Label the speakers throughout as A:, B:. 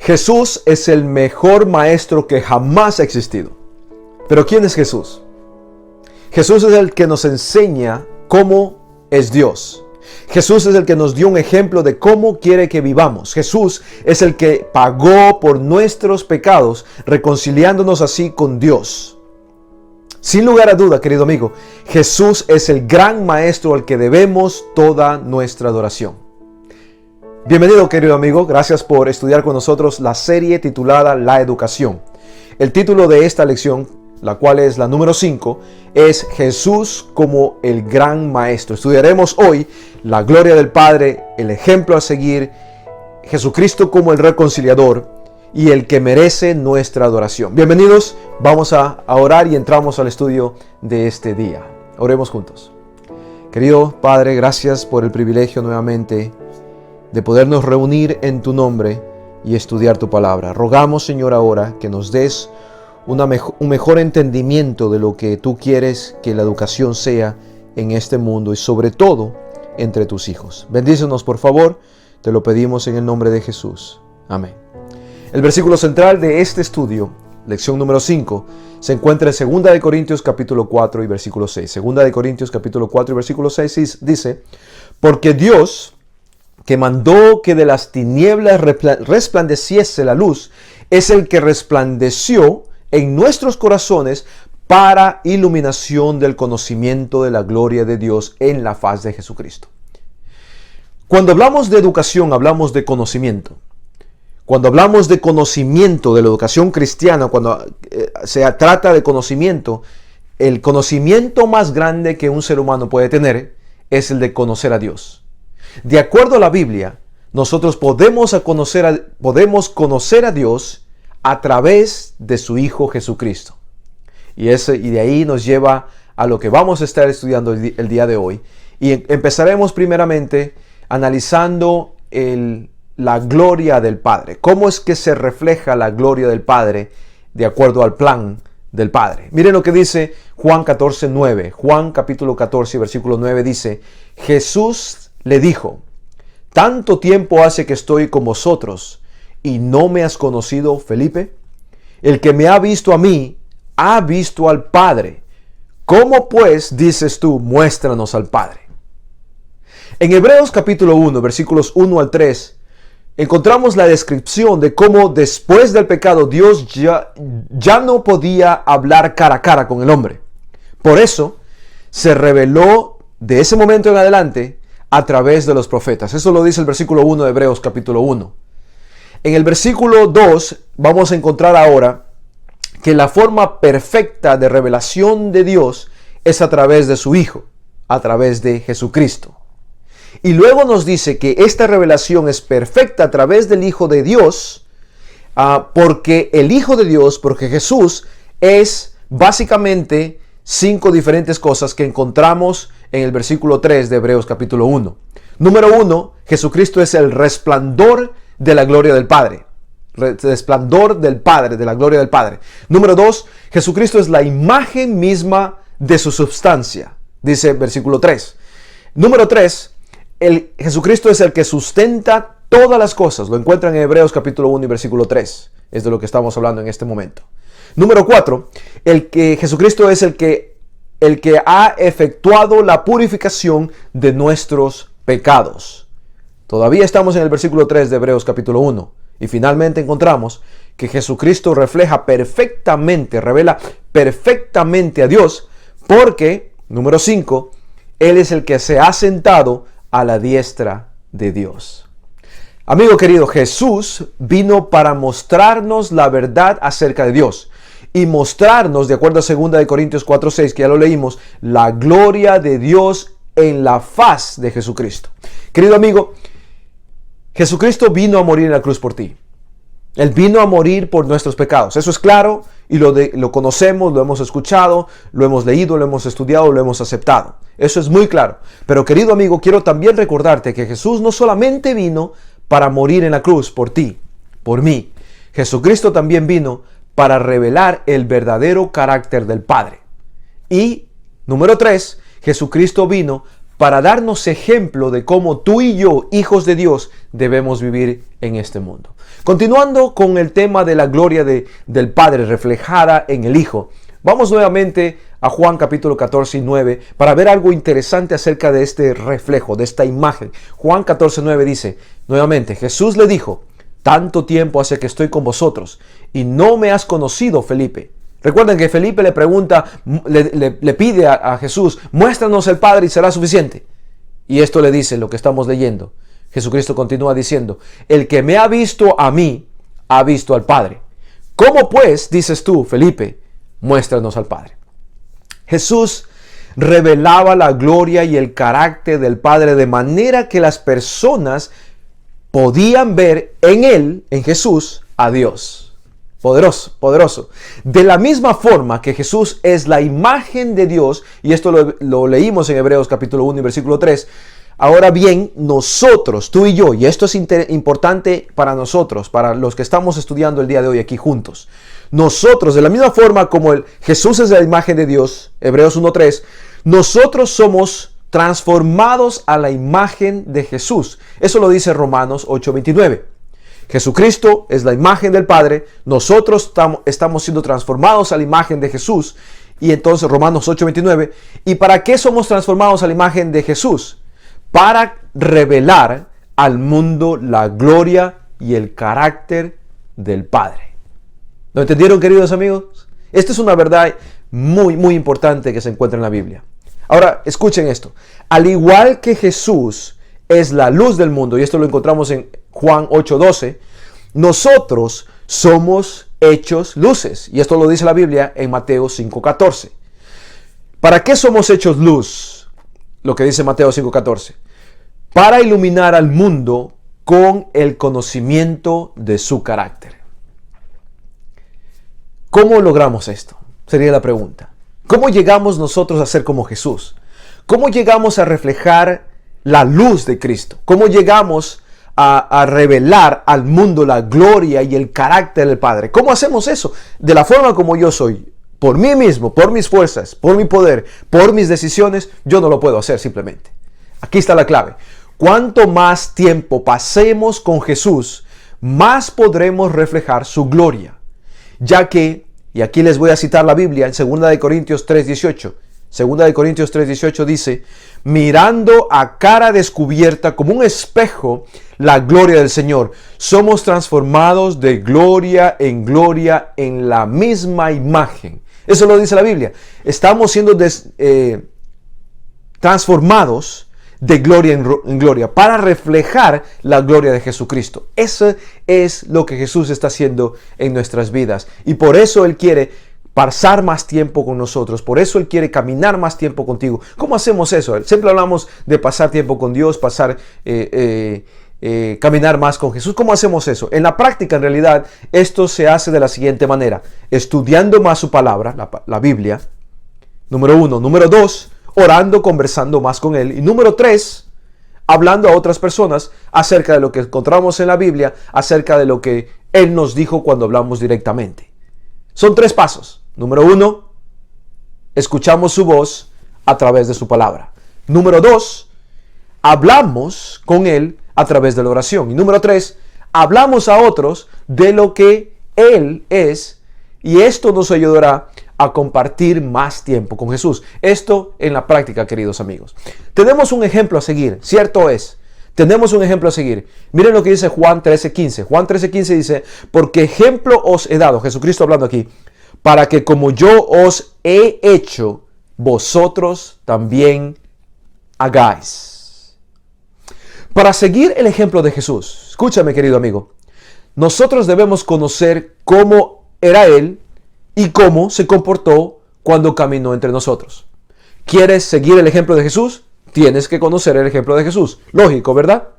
A: Jesús es el mejor maestro que jamás ha existido. ¿Pero quién es Jesús? Jesús es el que nos enseña cómo es Dios. Jesús es el que nos dio un ejemplo de cómo quiere que vivamos. Jesús es el que pagó por nuestros pecados, reconciliándonos así con Dios. Sin lugar a duda, querido amigo, Jesús es el gran maestro al que debemos toda nuestra adoración. Bienvenido, querido amigo. Gracias por estudiar con nosotros la serie titulada La Educación. El título de esta lección, la cual es la número 5, es Jesús como el gran maestro. Estudiaremos hoy la gloria del Padre, el ejemplo a seguir, Jesucristo como el reconciliador y el que merece nuestra adoración. Bienvenidos, vamos a orar y entramos al estudio de este día. Oremos juntos. Querido Padre, gracias por el privilegio nuevamente de podernos reunir en tu nombre y estudiar tu palabra. Rogamos, Señor, ahora que nos des un mejor entendimiento de lo que tú quieres que la educación sea en este mundo y sobre todo entre tus hijos. Bendícenos, por favor, te lo pedimos en el nombre de Jesús. Amén. El versículo central de este estudio, lección número 5, se encuentra en 2 Corintios capítulo 4 y versículo 6. 2 Corintios capítulo 4 y versículo 6 dice: porque Dios, que mandó que de las tinieblas resplandeciese la luz, es el que resplandeció en nuestros corazones para iluminación del conocimiento de la gloria de Dios en la faz de Jesucristo. Cuando hablamos de educación, hablamos de conocimiento. Cuando hablamos de conocimiento, de la educación cristiana, cuando se trata de conocimiento, el conocimiento más grande que un ser humano puede tener es el de conocer a Dios. De acuerdo a la Biblia, nosotros podemos conocer a Dios a través de su Hijo Jesucristo. Y de ahí nos lleva a lo que vamos a estar estudiando el día de hoy. Y empezaremos primeramente analizando la gloria del Padre. ¿Cómo es que se refleja la gloria del Padre de acuerdo al plan del Padre? Miren lo que dice Juan 14:9. Juan capítulo 14, versículo 9 dice: Jesús le dijo: ¿tanto tiempo hace que estoy con vosotros y no me has conocido, Felipe? El que me ha visto a mí, ha visto al Padre. ¿Cómo pues dices tú, muéstranos al Padre? En Hebreos capítulo 1, versículos 1 al 3, encontramos la descripción de cómo después del pecado Dios ya no podía hablar cara a cara con el hombre. Por eso se reveló de ese momento en adelante a través de los profetas. Eso lo dice el versículo 1 de Hebreos capítulo 1. En el versículo 2 vamos a encontrar ahora que la forma perfecta de revelación de Dios es a través de su Hijo, a través de Jesucristo. Y luego nos dice que esta revelación es perfecta a través del Hijo de Dios, porque el Hijo de Dios, porque Jesús es básicamente 5 diferentes cosas que encontramos en el versículo 3 de Hebreos capítulo 1. Número 1, Jesucristo es el resplandor de la gloria del Padre. Resplandor del Padre, de la gloria del Padre. Número 2, Jesucristo es la imagen misma de su substancia, dice versículo 3. Número 3, Jesucristo es el que sustenta todas las cosas. Lo encuentran en Hebreos capítulo 1 y versículo 3. Es de lo que estamos hablando en este momento. Número 4, Jesucristo es el que ha efectuado la purificación de nuestros pecados. Todavía estamos en el versículo 3 de Hebreos capítulo 1. Y finalmente encontramos que Jesucristo revela perfectamente a Dios porque, número 5, Él es el que se ha sentado a la diestra de Dios. Amigo querido, Jesús vino para mostrarnos la verdad acerca de Dios y mostrarnos, de acuerdo a 2 Corintios 4:6, que ya lo leímos, la gloria de Dios en la faz de Jesucristo. Querido amigo, Jesucristo vino a morir en la cruz por ti. Él vino a morir por nuestros pecados. Eso es claro y lo conocemos, lo hemos escuchado, lo hemos leído, lo hemos estudiado, lo hemos aceptado. Eso es muy claro. Pero querido amigo, quiero también recordarte que Jesús no solamente vino para morir en la cruz por ti, por mí. Jesucristo también vino para revelar el verdadero carácter del Padre. Y, número 3, Jesucristo vino para darnos ejemplo de cómo tú y yo, hijos de Dios, debemos vivir en este mundo. Continuando con el tema de la gloria del Padre reflejada en el Hijo, vamos nuevamente a Juan capítulo 14 y 9 para ver algo interesante acerca de este reflejo, de esta imagen. Juan 14, 9 dice, nuevamente, Jesús le dijo, tanto tiempo hace que estoy con vosotros y no me has conocido, Felipe. Recuerden que Felipe le pregunta, le pide a Jesús, muéstranos el Padre y será suficiente. Y esto le dice lo que estamos leyendo. Jesucristo continúa diciendo, el que me ha visto a mí, ha visto al Padre. ¿Cómo pues, dices tú, Felipe, muéstranos al Padre? Jesús revelaba la gloria y el carácter del Padre de manera que las personas podían ver en Él, en Jesús, a Dios. Poderoso, poderoso. De la misma forma que Jesús es la imagen de Dios, y esto lo leímos en Hebreos capítulo 1 y versículo 3, ahora bien, nosotros, tú y yo, y esto es importante para nosotros, para los que estamos estudiando el día de hoy aquí juntos, nosotros, de la misma forma como Jesús es la imagen de Dios, Hebreos 1:3, nosotros somos transformados a la imagen de Jesús. Eso lo dice Romanos 8:29. Jesucristo es la imagen del Padre, nosotros estamos siendo transformados a la imagen de Jesús, y entonces Romanos 8:29, ¿y para qué somos transformados a la imagen de Jesús? Para revelar al mundo la gloria y el carácter del Padre. ¿Lo entendieron, queridos amigos? Esta es una verdad muy, muy importante que se encuentra en la Biblia. Ahora, escuchen esto. Al igual que Jesús es la luz del mundo, y esto lo encontramos en Juan 8:12, nosotros somos hechos luces. Y esto lo dice la Biblia en Mateo 5:14. ¿Para qué somos hechos luz? Lo que dice Mateo 5:14. Para iluminar al mundo con el conocimiento de su carácter. ¿Cómo logramos esto? Sería la pregunta. ¿Cómo llegamos nosotros a ser como Jesús? ¿Cómo llegamos a reflejar la luz de Cristo? ¿Cómo llegamos a revelar al mundo la gloria y el carácter del Padre? ¿Cómo hacemos eso? De la forma como yo soy, por mí mismo, por mis fuerzas, por mi poder, por mis decisiones, yo no lo puedo hacer simplemente. Aquí está la clave. Cuanto más tiempo pasemos con Jesús, más podremos reflejar su gloria. Ya que, y aquí les voy a citar la Biblia en 2 Corintios 3:18. 2 Corintios 3:18 dice, mirando a cara descubierta como un espejo la gloria del Señor, somos transformados de gloria en la misma imagen. Eso lo dice la Biblia. Estamos siendo transformados de gloria en gloria para reflejar la gloria de Jesucristo. Eso es lo que Jesús está haciendo en nuestras vidas. Y por eso Él quiere pasar más tiempo con nosotros. Por eso Él quiere caminar más tiempo contigo. ¿Cómo hacemos eso? Siempre hablamos de pasar tiempo con Dios, caminar más con Jesús. ¿Cómo hacemos eso? En la práctica, en realidad, esto se hace de la siguiente manera. Estudiando más su palabra, la Biblia, número 1. Número 2, orando, conversando más con Él. Y número 3, hablando a otras personas acerca de lo que encontramos en la Biblia, acerca de lo que Él nos dijo cuando hablamos directamente. Son 3 pasos. Número 1, escuchamos su voz a través de su palabra. Número 2, hablamos con Él a través de la oración. Y número 3, hablamos a otros de lo que Él es, y esto nos ayudará a compartir más tiempo con Jesús. Esto en la práctica, queridos amigos. Tenemos un ejemplo a seguir, cierto es. Tenemos un ejemplo a seguir. Miren lo que dice Juan 13:15. Juan 13:15 dice, porque ejemplo os he dado, Jesucristo hablando aquí, para que como yo os he hecho, vosotros también hagáis. Para seguir el ejemplo de Jesús, escúchame, querido amigo, nosotros debemos conocer cómo era Él y cómo se comportó cuando caminó entre nosotros. ¿Quieres seguir el ejemplo de Jesús? Tienes que conocer el ejemplo de Jesús. Lógico, ¿verdad?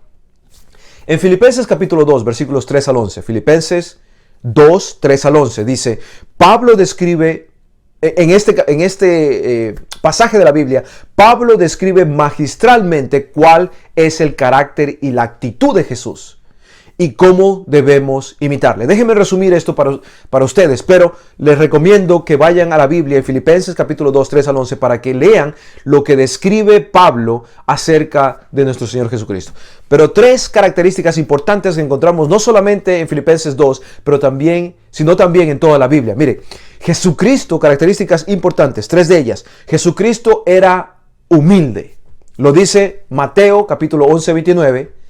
A: En Filipenses capítulo 2, versículos 3 al 11. Filipenses 2, 3 al 11. Dice, Pablo describe, en este pasaje de la Biblia, Pablo describe magistralmente cuál es el carácter y la actitud de Jesús. y cómo debemos imitarle. Déjenme resumir esto para ustedes, pero les recomiendo que vayan a la Biblia en Filipenses capítulo 2, 3 al 11 para que lean lo que describe Pablo acerca de nuestro Señor Jesucristo. Pero 3 características importantes que encontramos no solamente en Filipenses 2, sino también en toda la Biblia. Mire, Jesucristo, características importantes, 3 de ellas. Jesucristo era humilde. Lo dice Mateo capítulo 11, 29.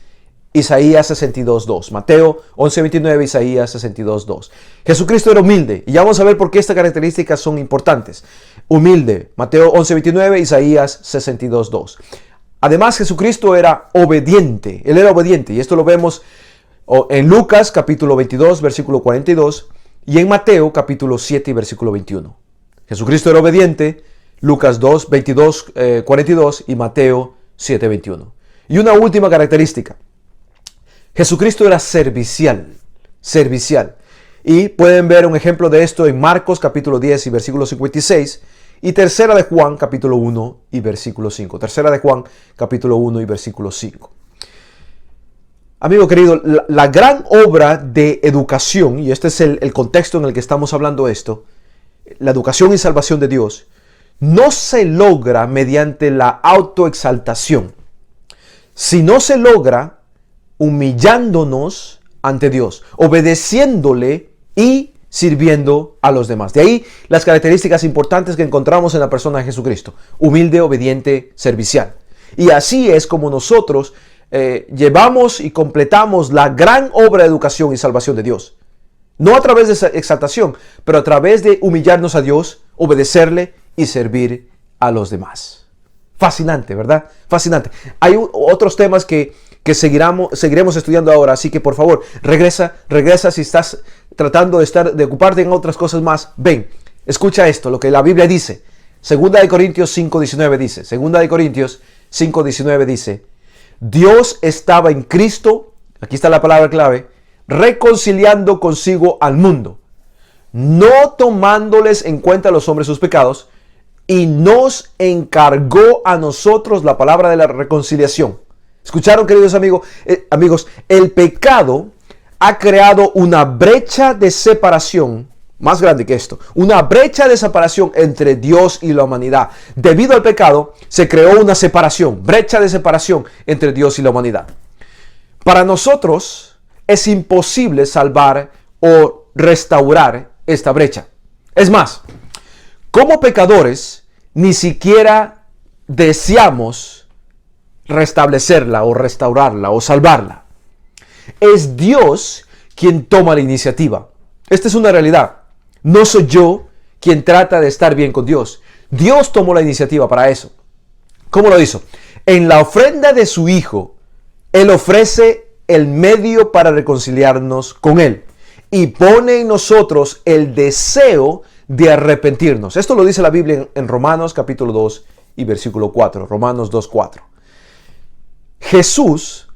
A: Isaías 62.2. Mateo 11.29, Isaías 62.2. Jesucristo era humilde. Y ya vamos a ver por qué estas características son importantes. Humilde. Mateo 11.29, Isaías 62.2. Además, Jesucristo era obediente. Él era obediente. Y esto lo vemos en Lucas capítulo 22, versículo 42. Y en Mateo capítulo 7, versículo 21. Jesucristo era obediente. Lucas 2, 22, 42 y Mateo 7, 21. Y una última característica. Jesucristo era servicial. Y pueden ver un ejemplo de esto en Marcos capítulo 10 y versículo 56 y Tercera de Juan capítulo 1 y versículo 5. Tercera de Juan capítulo 1 y versículo 5. Amigo querido, la gran obra de educación, y este es el contexto en el que estamos hablando esto, la educación y salvación de Dios, no se logra mediante la autoexaltación, sino se logra humillándonos ante Dios, obedeciéndole y sirviendo a los demás. De ahí las características importantes que encontramos en la persona de Jesucristo: humilde, obediente, servicial. Y así es como nosotros llevamos y completamos la gran obra de educación y salvación de Dios. No a través de esa exaltación, pero a través de humillarnos a Dios, obedecerle y servir a los demás. Fascinante, ¿verdad? Fascinante. Hay otros temas que seguiremos estudiando ahora, así que por favor, regresa si estás tratando de ocuparte en otras cosas más. Ven, escucha esto, lo que la Biblia dice. Segunda de Corintios 5:19 dice, Segunda de Corintios 5:19 dice, Dios estaba en Cristo, aquí está la palabra clave, reconciliando consigo al mundo, no tomándoles en cuenta a los hombres sus pecados, y nos encargó a nosotros la palabra de la reconciliación. ¿Escucharon, queridos amigos? El pecado ha creado una brecha de separación más grande que esto. Una brecha de separación entre Dios y la humanidad. Debido al pecado se creó una separación, brecha de separación entre Dios y la humanidad. Para nosotros es imposible salvar o restaurar esta brecha. Es más, como pecadores ni siquiera deseamos restablecerla o restaurarla o salvarla. Es Dios quien toma la iniciativa. Esta es una realidad. No soy yo quien trata de estar bien con Dios. Dios tomó la iniciativa para eso. ¿Cómo lo hizo? En la ofrenda de su Hijo, Él ofrece el medio para reconciliarnos con Él y pone en nosotros el deseo de arrepentirnos. Esto lo dice la Biblia en Romanos capítulo 2 y versículo 4. Romanos 2, 4. Jesús,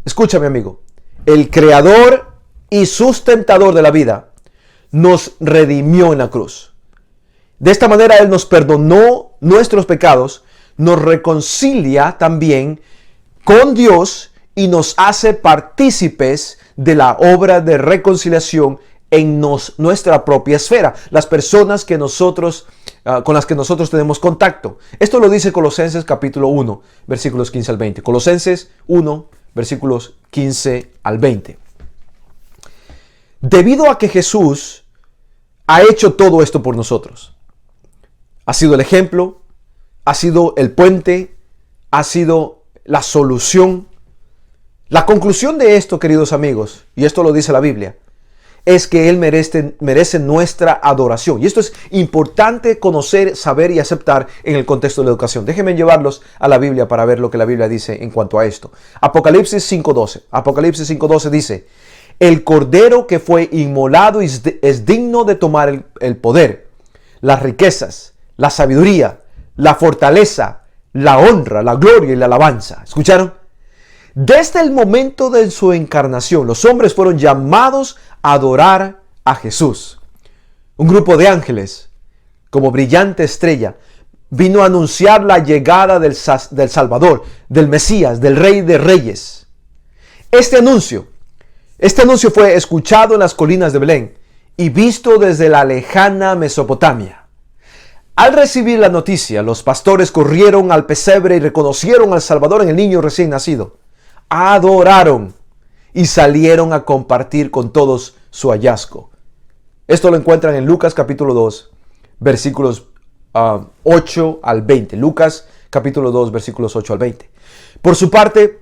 A: escúchame amigo, el creador y sustentador de la vida, nos redimió en la cruz. De esta manera Él nos perdonó nuestros pecados, nos reconcilia también con Dios y nos hace partícipes de la obra de reconciliación en nuestra propia esfera, las personas que con las que nosotros tenemos contacto. Esto lo dice Colosenses capítulo 1, versículos 15 al 20. Colosenses 1, versículos 15 al 20. Debido a que Jesús ha hecho todo esto por nosotros, ha sido el ejemplo, ha sido el puente, ha sido la solución. La conclusión de esto, queridos amigos, y esto lo dice la Biblia, es que Él merece nuestra adoración. Y esto es importante conocer, saber y aceptar en el contexto de la educación. Déjenme llevarlos a la Biblia para ver lo que la Biblia dice en cuanto a esto. Apocalipsis 5:12. Apocalipsis 5:12 dice, el Cordero que fue inmolado es digno de tomar el poder, las riquezas, la sabiduría, la fortaleza, la honra, la gloria y la alabanza. ¿Escucharon? Desde el momento de su encarnación, los hombres fueron llamados a adorar a Jesús. Un grupo de ángeles, como brillante estrella, vino a anunciar la llegada del Salvador, del Mesías, del Rey de Reyes. Este anuncio Este anuncio fue escuchado en las colinas de Belén y visto desde la lejana Mesopotamia. Al recibir la noticia, los pastores corrieron al pesebre y reconocieron al Salvador en el niño recién nacido. Adoraron y salieron a compartir con todos su hallazgo. Esto lo encuentran en Lucas capítulo 2, versículos 8 al 20. Lucas capítulo 2, versículos 8 al 20. Por su parte,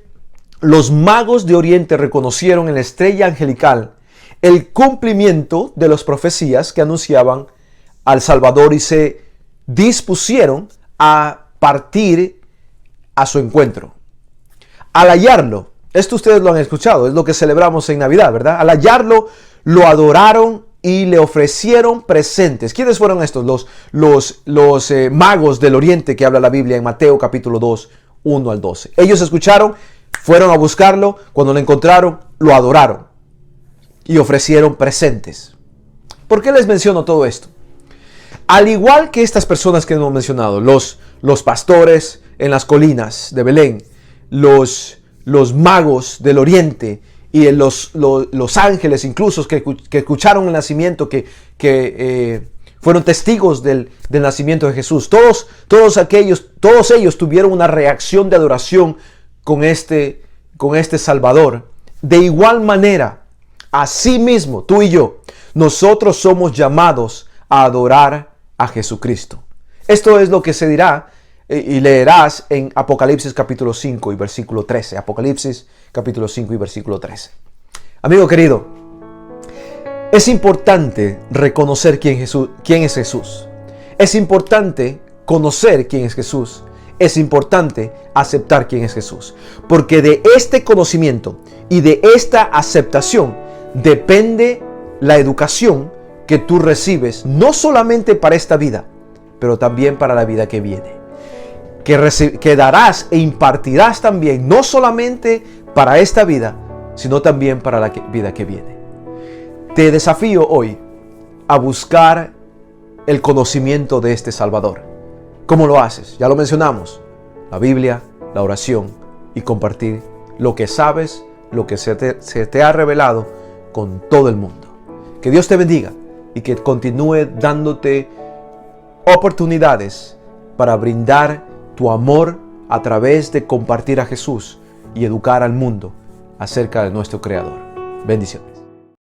A: los magos de Oriente reconocieron en la estrella angelical el cumplimiento de las profecías que anunciaban al Salvador y se dispusieron a partir a su encuentro. Al hallarlo, esto ustedes lo han escuchado, es lo que celebramos en Navidad, ¿verdad? Al hallarlo, lo adoraron y le ofrecieron presentes. ¿Quiénes fueron estos? Los magos del Oriente que habla la Biblia en Mateo capítulo 2, 1 al 12. Ellos escucharon, fueron a buscarlo, cuando lo encontraron, lo adoraron y ofrecieron presentes. ¿Por qué les menciono todo esto? Al igual que estas personas que hemos mencionado, los pastores en las colinas de Belén, los magos del Oriente y los ángeles incluso que escucharon el nacimiento, que fueron testigos del nacimiento de Jesús, todos ellos tuvieron una reacción de adoración con este Salvador. De igual manera, asimismo, tú y yo, nosotros somos llamados a adorar a Jesucristo. Esto es lo que se dirá y leerás en Apocalipsis capítulo 5 y versículo 13. Apocalipsis capítulo 5 y versículo 13. Amigo querido, es importante reconocer quién es Jesús. Es importante conocer quién es Jesús. Es importante aceptar quién es Jesús. Porque de este conocimiento y de esta aceptación depende la educación que tú recibes, no solamente para esta vida, pero también para la vida que viene. Que darás e impartirás también, no solamente para esta vida, sino también para la vida que viene. Te desafío hoy a buscar el conocimiento de este Salvador. ¿Cómo lo haces? Ya lo mencionamos. La Biblia, la oración y compartir lo que sabes, lo que se te ha revelado con todo el mundo. Que Dios te bendiga y que continúe dándote oportunidades para brindar tu amor a través de compartir a Jesús y educar al mundo acerca de nuestro Creador. Bendiciones.